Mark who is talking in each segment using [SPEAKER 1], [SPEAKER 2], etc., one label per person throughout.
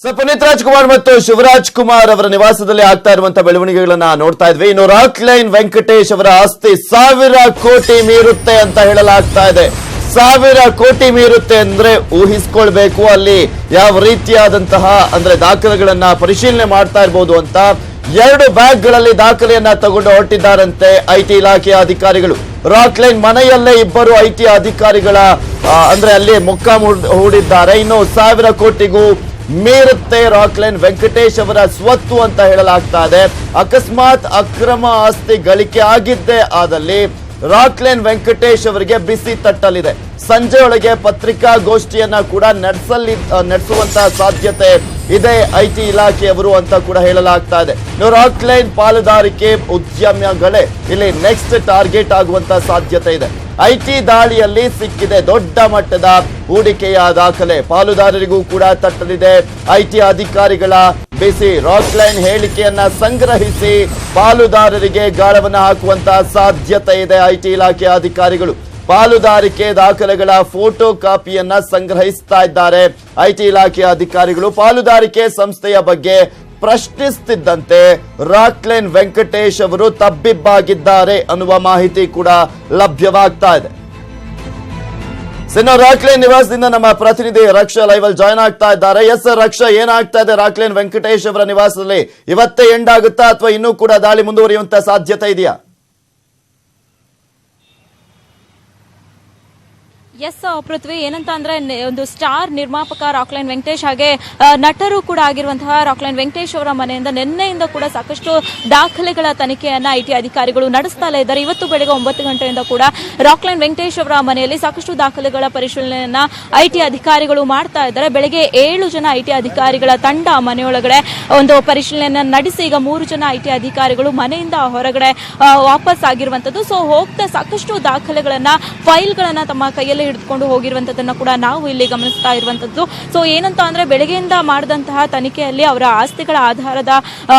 [SPEAKER 1] ಪುನೀತ್ ರಾಜ್ಕುಮಾರ್ ಮತ್ತು ಶಿವರಾಜ್ ಕುಮಾರ್ ಅವರ ನಿವಾಸದಲ್ಲಿ ಆಗ್ತಾ ಇರುವಂತಹ ಬೆಳವಣಿಗೆಗಳನ್ನ ನೋಡ್ತಾ ಇದ್ವಿ. ಇನ್ನು ರಾಕ್ಲೈನ್ ವೆಂಕಟೇಶ್ ಅವರ ಆಸ್ತಿ 1000 ಕೋಟಿ ಮೀರುತ್ತೆ ಅಂತ ಹೇಳಲಾಗ್ತಾ ಇದೆ. 1000 ಕೋಟಿ ಮೀರುತ್ತೆ ಅಂದ್ರೆ ಊಹಿಸ್ಕೊಳ್ಬೇಕು ಅಲ್ಲಿ ಯಾವ ರೀತಿಯಾದಂತಹ ಅಂದ್ರೆ ದಾಖಲೆಗಳನ್ನ ಪರಿಶೀಲನೆ ಮಾಡ್ತಾ ಇರಬಹುದು ಅಂತ. 2 ಬ್ಯಾಗ್ಗಳಲ್ಲಿ ದಾಖಲೆಯನ್ನ ತಗೊಂಡು ಹೊರಟಿದ್ದಾರಂತೆ ಐಟಿ ಇಲಾಖೆಯ ಅಧಿಕಾರಿಗಳು. ರಾಕ್ಲೈನ್ ಮನೆಯಲ್ಲೇ 2 ಐಟಿ ಅಧಿಕಾರಿಗಳ ಅಂದ್ರೆ ಅಲ್ಲಿ ಮೊಕ್ಕ ಹೂಡಿದ್ದಾರೆ. ಇನ್ನು 1000 ಕೋಟಿಗೂ ಮೀರುತ್ತೆ ರಾಕ್ಲೈನ್ ವೆಂಕಟೇಶ್ ಅವರ ಸ್ವತ್ತು ಅಂತ ಹೇಳಲಾಗ್ತಾ ಇದೆ. ಅಕಸ್ಮಾತ್ ಅಕ್ರಮ ಆಸ್ತಿ ಗಳಿಕೆ ಆಗಿದ್ದೇ ಆದಲ್ಲಿ ರಾಕ್ಲೈನ್ ವೆಂಕಟೇಶ್ ಅವರಿಗೆ ಬಿಸಿ ತಟ್ಟಲಿದೆ. ಸಂಜೆ ಒಳಗೆ ಪತ್ರಿಕಾಗೋಷ್ಠಿಯನ್ನ ಕೂಡ ನಡೆಸುವಂತಹ ಸಾಧ್ಯತೆ ಇದೆ ಐಟಿ ಇಲಾಖೆಯವರು ಅಂತ ಕೂಡ ಹೇಳಲಾಗ್ತಾ ಇದೆ. ರಾಕ್ಲೈನ್ ಪಾಲುದಾರಿಕೆ ಉದ್ಯಮಗಳೇ ಇಲ್ಲಿ ನೆಕ್ಸ್ಟ್ ಟಾರ್ಗೆಟ್ ಆಗುವಂತ ಸಾಧ್ಯತೆ ಇದೆ. ಐಟಿ ದಾಳಿಯಲ್ಲಿ ಸಿಕ್ಕಿದೆ ದೊಡ್ಡ ಮಟ್ಟದ ಹೂಡಿಕೆಯ ದಾಖಲೆ, ಪಾಲುದಾರರಿಗೂ ಕೂಡ ತಟ್ಟಲಿದೆ. ಐಟಿ ಅಧಿಕಾರಿಗಳ ಬಿಸಿ ರಾಕ್ಲೈನ್ ಹೇಳಿಕೆಯನ್ನ ಸಂಗ್ರಹಿಸಿ ಪಾಲುದಾರರಿಗೆ ಗಾಳವನ್ನ ಹಾಕುವಂತಹ ಸಾಧ್ಯತೆ ಇದೆ. ಐಟಿ ಇಲಾಖೆಯ ಅಧಿಕಾರಿಗಳು ಪಾಲುದಾರಿಕೆ ದಾಖಲೆಗಳ ಫೋಟೋ ಕಾಪಿಯನ್ನ ಸಂಗ್ರಹಿಸ್ತಾ ಇದ್ದಾರೆ. ಐಟಿ ಇಲಾಖೆಯ ಅಧಿಕಾರಿಗಳು ಪಾಲುದಾರಿಕೆ ಸಂಸ್ಥೆಯ ಬಗ್ಗೆ ಪ್ರಶ್ನಿಸುತ್ತಿದ್ದಂತೆ ರಾಕ್ಲೈನ್ ವೆಂಕಟೇಶ್ ಅವರು ತಬ್ಬಿಬ್ಬಾಗಿದ್ದಾರೆ ಅನ್ನುವ ಮಾಹಿತಿ ಕೂಡ ಲಭ್ಯವಾಗ್ತಾ ಇದೆ. ರಾಕ್ಲೈನ್ ನಿವಾಸದಿಂದ ನಮ್ಮ ಪ್ರತಿನಿಧಿ ರಕ್ಷಾ ಲೈವ್ ಅಲ್ಲಿ ಜಾಯ್ನ್ ಆಗ್ತಾ ಇದ್ದಾರೆ. ಎಸ್ ರಕ್ಷಾ, ಏನಾಗ್ತಾ ಇದೆ ರಾಕ್ಲೈನ್ ವೆಂಕಟೇಶ್ ಅವರ ನಿವಾಸದಲ್ಲಿ? ಇವತ್ತೇ ಎಂಡ್ ಆಗುತ್ತಾ ಅಥವಾ ಇನ್ನೂ ಕೂಡ ದಾಳಿ ಮುಂದುವರಿಯುವಂತ ಸಾಧ್ಯತೆ ಇದೆಯಾ?
[SPEAKER 2] ಎಸ್ ಪೃಥ್ವಿ, ಏನಂತ ಅಂದ್ರೆ ಒಂದು ಸ್ಟಾರ್ ನಿರ್ಮಾಪಕ ರಾಕ್ಲೈನ್ ವೆಂಕಟೇಶ್ ಹಾಗೆ ನಟರು ಕೂಡ ಆಗಿರುವಂತಹ ರಾಕ್ಲೈನ್ ವೆಂಕಟೇಶ್ ಅವರ ಮನೆಯಿಂದ ನಿನ್ನೆಯಿಂದ ಕೂಡ ಸಾಕಷ್ಟು ದಾಖಲೆಗಳ ತನಿಖೆಯನ್ನ ಐಟಿ ಅಧಿಕಾರಿಗಳು ನಡೆಸ್ತಾಲೇ ಇದ್ದಾರೆ. ಇವತ್ತು ಬೆಳಗ್ಗೆ 9 ಗಂಟೆಯಿಂದ ಕೂಡ ರಾಕ್ಲೈನ್ ವೆಂಕಟೇಶ್ ಅವರ ಮನೆಯಲ್ಲಿ ಸಾಕಷ್ಟು ದಾಖಲೆಗಳ ಪರಿಶೀಲನೆಯನ್ನ ಐಟಿ ಅಧಿಕಾರಿಗಳು ಮಾಡ್ತಾ ಇದ್ದಾರೆ. ಬೆಳಗ್ಗೆ 7 ಜನ ಐಟಿ ಅಧಿಕಾರಿಗಳ ತಂಡ ಮನೆಯೊಳಗಡೆ ಒಂದು ಪರಿಶೀಲನೆಯನ್ನ ನಡೆಸಿ ಈಗ 3 ಜನ ಐಟಿ ಅಧಿಕಾರಿಗಳು ಮನೆಯಿಂದ ಹೊರಗಡೆ ವಾಪಸ್ ಆಗಿರುವಂತದ್ದು. ಸೊ ಹೋಗ್ತಾ ಸಾಕಷ್ಟು ದಾಖಲೆಗಳನ್ನ ಫೈಲ್ಗಳನ್ನ ತಮ್ಮ ಕೈಯಲ್ಲಿ ಹಿಡಿದುಕೊಂಡು ಹೋಗಿರುವಂತದನ್ನ ಕೂಡ ನಾವು ಇಲ್ಲಿ ಗಮನಿಸ್ತಾ ಇರುವಂತದ್ದು. ಸೊ ಏನಂತ ಅಂದ್ರೆ ಬೆಳಗ್ಗೆಯಿಂದ ಮಾಡಿದಂತಹ ತನಿಖೆಯಲ್ಲಿ ಅವರ ಆಸ್ತಿಗಳ ಆಧಾರದ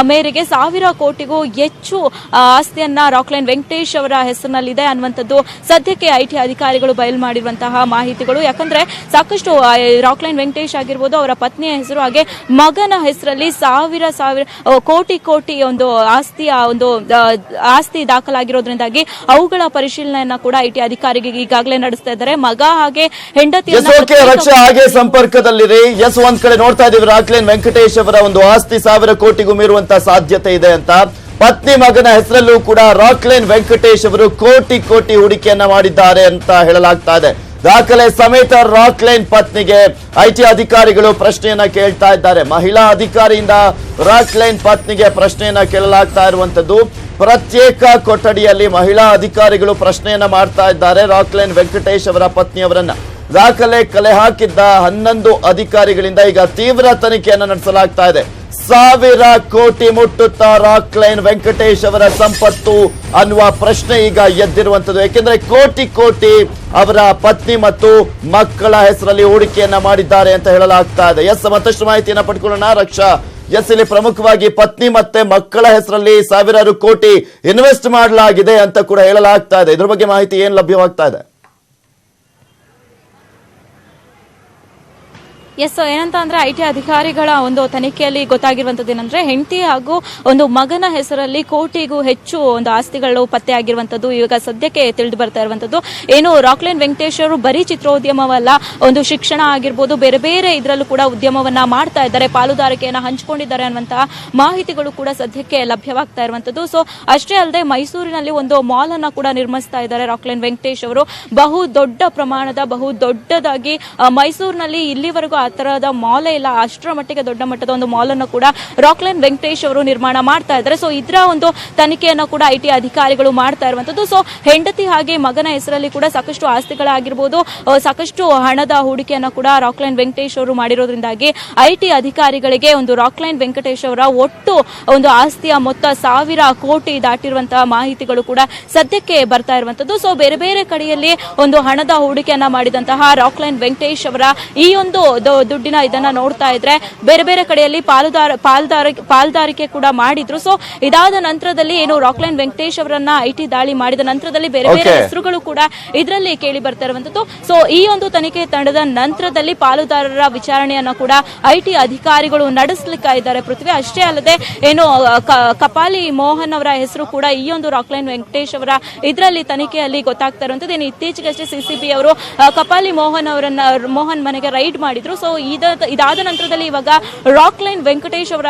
[SPEAKER 2] ಮೇರೆಗೆ 1000 ಕೋಟಿಗೂ ಹೆಚ್ಚು ಆಸ್ತಿಯನ್ನ ರಾಕ್ಲೈನ್ ವೆಂಕಟೇಶ್ ಅವರ ಹೆಸರಿನಲ್ಲಿದೆ ಅನ್ನುವಂಥದ್ದು ಸದ್ಯಕ್ಕೆ ಐಟಿ ಅಧಿಕಾರಿಗಳು ಬಯಲು ಮಾಡಿರುವಂತಹ ಮಾಹಿತಿಗಳು. ಯಾಕಂದ್ರೆ ಸಾಕಷ್ಟು ರಾಕ್ಲೈನ್ ವೆಂಕಟೇಶ್ ಆಗಿರ್ಬೋದು, ಅವರ ಪತ್ನಿಯ ಹೆಸರು ಹಾಗೆ ಮಗನ ಹೆಸರಲ್ಲಿ 1000 ಕೋಟಿ ಒಂದು ಆಸ್ತಿ ದಾಖಲಾಗಿರೋದ್ರಿಂದಾಗಿ ಅವುಗಳ ಪರಿಶೀಲನೆಯನ್ನ ಕೂಡ ಐಟಿ ಅಧಿಕಾರಿಗೆ ಈಗಾಗಲೇ ನಡೆಸ್ತಾ ಇದ್ದಾರೆ. ಮಗ ಹಾಗೆ ಹೆಂಡತಿಯನ್ನ
[SPEAKER 1] ರಕ್ಷಾ ಹಾಗೆ ಸಂಪರ್ಕದಲ್ಲಿದೆ. ಎಸ್, ಒಂದ್ ಕಡೆ ನೋಡ್ತಾ ಇದೀವಿ ರಾಕ್ಲೈನ್ ವೆಂಕಟೇಶ್ ಅವರ ಒಂದು ಆಸ್ತಿ 1000 ಕೋಟಿಗೂ ಮೀರುವಂತಹ ಸಾಧ್ಯತೆ ಇದೆ ಅಂತ. ಪತ್ನಿ ಮಗನ ಹೆಸರಲ್ಲೂ ಕೂಡ ರಾಕ್ಲೈನ್ ವೆಂಕಟೇಶ್ ಅವರು ಕೋಟಿ ಹೂಡಿಕೆಯನ್ನ ಮಾಡಿದ್ದಾರೆ ಅಂತ ಹೇಳಲಾಗ್ತಾ ಇದೆ. ದಾಖಲೆ ಸಮೇತ ರಾಕ್ಲೈನ್ ಪತ್ನಿಗೆ ಐಟಿ ಅಧಿಕಾರಿಗಳು ಪ್ರಶ್ನೆಯನ್ನ ಕೇಳ್ತಾ ಇದ್ದಾರೆ. ಮಹಿಳಾ ಅಧಿಕಾರಿಯಿಂದ ರಾಕ್ಲೈನ್ ಪತ್ನಿಗೆ ಪ್ರಶ್ನೆಯನ್ನ ಕೇಳಲಾಗ್ತಾ ಇರುವಂತದ್ದು. ಪ್ರತ್ಯೇಕ ಕೊಠಡಿಯಲ್ಲಿ ಮಹಿಳಾ ಅಧಿಕಾರಿಗಳು ಪ್ರಶ್ನೆಯನ್ನ ಮಾಡ್ತಾ ಇದ್ದಾರೆ ರಾಕ್ಲೈನ್ ವೆಂಕಟೇಶ್ ಅವರ ಪತ್ನಿಯವರನ್ನ. ದಾಖಲೆ ಕಲೆ ಹಾಕಿದ್ದ 11 ಅಧಿಕಾರಿಗಳಿಂದ ಈಗ ತೀವ್ರ ತನಿಖೆಯನ್ನ ನಡೆಸಲಾಗ್ತಾ ಇದೆ. 1000 ಕೋಟಿ ಮುಟ್ಟುತ್ತಾ ರಾಕ್ಲೈನ್ ವೆಂಕಟೇಶ್ ಅವರ ಸಂಪತ್ತು ಅನ್ನುವ ಪ್ರಶ್ನೆ ಈಗ ಎದ್ದಿರುವಂತದ್ದು. ಯಾಕೆಂದ್ರೆ ಕೋಟಿ ಅವರ ಪತ್ನಿ ಮತ್ತು ಮಕ್ಕಳ ಹೆಸರಲ್ಲಿ ಹೂಡಿಕೆಯನ್ನ ಮಾಡಿದ್ದಾರೆ ಅಂತ ಹೇಳಲಾಗ್ತಾ ಇದೆ. ಎಸ್, ಮತ್ತಷ್ಟು ಮಾಹಿತಿಯನ್ನ ಪಡ್ಕೊಳ್ಳೋಣ ರಕ್ಷಾ. ಎಸ್, ಇಲ್ಲಿ ಪ್ರಮುಖವಾಗಿ ಪತ್ನಿ ಮತ್ತೆ ಮಕ್ಕಳ ಹೆಸರಲ್ಲಿ 1000 ಕೋಟಿ ಇನ್ವೆಸ್ಟ್ ಮಾಡಲಾಗಿದೆ ಅಂತ ಕೂಡ ಹೇಳಲಾಗ್ತಾ ಇದೆ. ಇದ್ರ ಬಗ್ಗೆ ಮಾಹಿತಿ ಏನ್ ಲಭ್ಯವಾಗ್ತಾ ಇದೆ?
[SPEAKER 2] ಎಸ್, ಏನಂತ ಅಂದ್ರೆ ಐಟಿ ಅಧಿಕಾರಿಗಳ ಒಂದು ತನಿಖೆಯಲ್ಲಿ ಗೊತ್ತಾಗಿರುವಂತದ್ದು ಏನಂದ್ರೆ ಹೆಂಡತಿ ಹಾಗೂ ಒಂದು ಮಗನ ಹೆಸರಲ್ಲಿ ಕೋಟಿಗೂ ಹೆಚ್ಚು ಒಂದು ಆಸ್ತಿಗಳು ಪತ್ತೆ ಆಗಿರುವಂತದ್ದು ಈಗ ಸದ್ಯಕ್ಕೆ ತಿಳಿದು ಬರ್ತಾ ಇರುವಂತದ್ದು. ಏನು ರಾಕ್ಲೈನ್ ವೆಂಕಟೇಶ್ ಅವರು ಬರೀ ಚಿತ್ರೋದ್ಯಮವಲ್ಲ, ಒಂದು ಶಿಕ್ಷಣ ಆಗಿರ್ಬೋದು, ಬೇರೆ ಇದರಲ್ಲೂ ಕೂಡ ಉದ್ಯಮವನ್ನ ಮಾಡ್ತಾ ಇದ್ದಾರೆ, ಪಾಲುದಾರಿಕೆಯನ್ನ ಹಂಚಿಕೊಂಡಿದ್ದಾರೆ ಅನ್ನುವಂತಹ ಮಾಹಿತಿಗಳು ಕೂಡ ಸದ್ಯಕ್ಕೆ ಲಭ್ಯವಾಗ್ತಾ ಇರುವಂತದ್ದು. ಸೊ ಅಷ್ಟೇ ಅಲ್ಲದೆ ಮೈಸೂರಿನಲ್ಲಿ ಒಂದು ಮಾಲ್ ಅನ್ನ ಕೂಡ ನಿರ್ಮಿಸ್ತಾ ಇದ್ದಾರೆ ರಾಕ್ಲೈನ್ ವೆಂಕಟೇಶ್ ಅವರು. ಬಹು ದೊಡ್ಡದಾಗಿ ಮೈಸೂರಿನಲ್ಲಿ ಇಲ್ಲಿವರೆಗೂ ತರಹದ ಮಾಲೇ ಇಲ್ಲ, ಅಷ್ಟರ ಮಟ್ಟಿಗೆ ದೊಡ್ಡ ಮಟ್ಟದ ಒಂದು ಮಾಲ್ ಅನ್ನು ಕೂಡ ರಾಕ್ಲೈನ್ ವೆಂಕಟೇಶ್ ಅವರು ನಿರ್ಮಾಣ ಮಾಡ್ತಾ ಇದ್ದಾರೆ. ಸೊ ಇದರ ಒಂದು ತನಿಖೆಯನ್ನು ಕೂಡ ಐಟಿ ಅಧಿಕಾರಿಗಳು ಮಾಡ್ತಾ ಇರುವಂತದ್ದು. ಸೊ ಹೆಂಡತಿ ಹಾಗೆ ಮಗನ ಹೆಸರಲ್ಲಿ ಕೂಡ ಸಾಕಷ್ಟು ಆಸ್ತಿಗಳಾಗಿರ್ಬೋದು, ಸಾಕಷ್ಟು ಹಣದ ಹೂಡಿಕೆಯನ್ನು ಕೂಡ ರಾಕ್ಲೈನ್ ವೆಂಕಟೇಶ್ ಅವರು ಮಾಡಿರೋದ್ರಿಂದಾಗಿ ಐಟಿ ಅಧಿಕಾರಿಗಳಿಗೆ ಒಂದು ರಾಕ್ಲೈನ್ ವೆಂಕಟೇಶ್ ಅವರ ಒಟ್ಟು ಒಂದು ಆಸ್ತಿಯ ಮೊತ್ತ 1000 ಕೋಟಿ ದಾಟಿರುವಂತಹ ಮಾಹಿತಿಗಳು ಕೂಡ ಸದ್ಯಕ್ಕೆ ಬರ್ತಾ ಇರುವಂತದ್ದು. ಸೊ ಬೇರೆ ಕಡೆಯಲ್ಲಿ ಒಂದು ಹಣದ ಹೂಡಿಕೆಯನ್ನ ಮಾಡಿದಂತಹ ರಾಕ್ಲೈನ್ ವೆಂಕಟೇಶ್ ಅವರ ಈ ಒಂದು ದುಡ್ಡಿನ ಇದನ್ನ ನೋಡ್ತಾ ಇದ್ರೆ ಬೇರೆ ಬೇರೆ ಕಡೆಯಲ್ಲಿ ಪಾಲ್ದಾರಿಕೆ ಕೂಡ ಮಾಡಿದ್ರು. ಸೊ ಇದಾದ ನಂತರದಲ್ಲಿ ಏನು ರಾಕ್ಲೈನ್ ವೆಂಕಟೇಶ್ ಅವರನ್ನ ಐಟಿ ದಾಳಿ ಮಾಡಿದ ನಂತರದಲ್ಲಿ ಬೇರೆ ಬೇರೆ ಹೆಸರುಗಳು ಕೂಡ ಇದರಲ್ಲಿ ಕೇಳಿ ಬರ್ತಾ ಇರುವಂತದ್ದು. ಸೊ ಈ ಒಂದು ತನಿಖೆ ತಂಡದ ನಂತರದಲ್ಲಿ ಪಾಲುದಾರರ ವಿಚಾರಣೆಯನ್ನ ಕೂಡ ಐಟಿ ಅಧಿಕಾರಿಗಳು ನಡೆಸಲಿಕ್ಕೆ ಇದ್ದಾರೆ ಪೃಥ್ವಿ. ಅಷ್ಟೇ ಅಲ್ಲದೆ ಏನು ಕಪಾಲಿ ಮೋಹನ್ ಅವರ ಹೆಸರು ಕೂಡ ಈ ಒಂದು ರಾಕ್ಲೈನ್ ವೆಂಕಟೇಶ್ ಅವರ ಇದರಲ್ಲಿ ತನಿಖೆಯಲ್ಲಿ ಗೊತ್ತಾಗ್ತಾ ಇರುವಂತದ್ದು. ಏನು ಇತ್ತೀಚೆಗಷ್ಟೇ ಸಿಸಿಬಿ ಅವರು ಕಪಾಲಿ ಮೋಹನ್ ಮನೆಗೆ ರೈಡ್ ಮಾಡಿದ್ರು. ಸೊ ಇದಾದ ನಂತರದಲ್ಲಿ ಇವಾಗ ರಾಕ್ಲೈನ್ ವೆಂಕಟೇಶ್ ಅವರ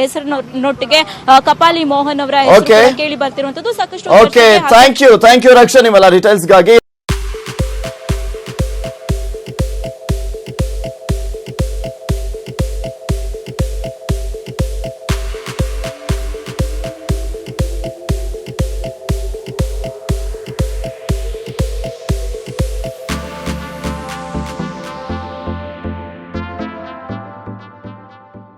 [SPEAKER 2] ಹೆಸರಿನೊಟ್ಟಿಗೆ ಕಪಾಲಿ ಮೋಹನ್ ಅವರ ಹೆಸರು ಕೇಳಿ ಬರ್ತಿರುವಂತದ್ದು. ಸಾಕಷ್ಟು
[SPEAKER 1] ಥ್ಯಾಂಕ್ ಯು ರಕ್ಷಾ ನಿಮ್ಮೆಲ್ಲ ಡೀಟೇಲ್ಸ್ಗಾಗಿ.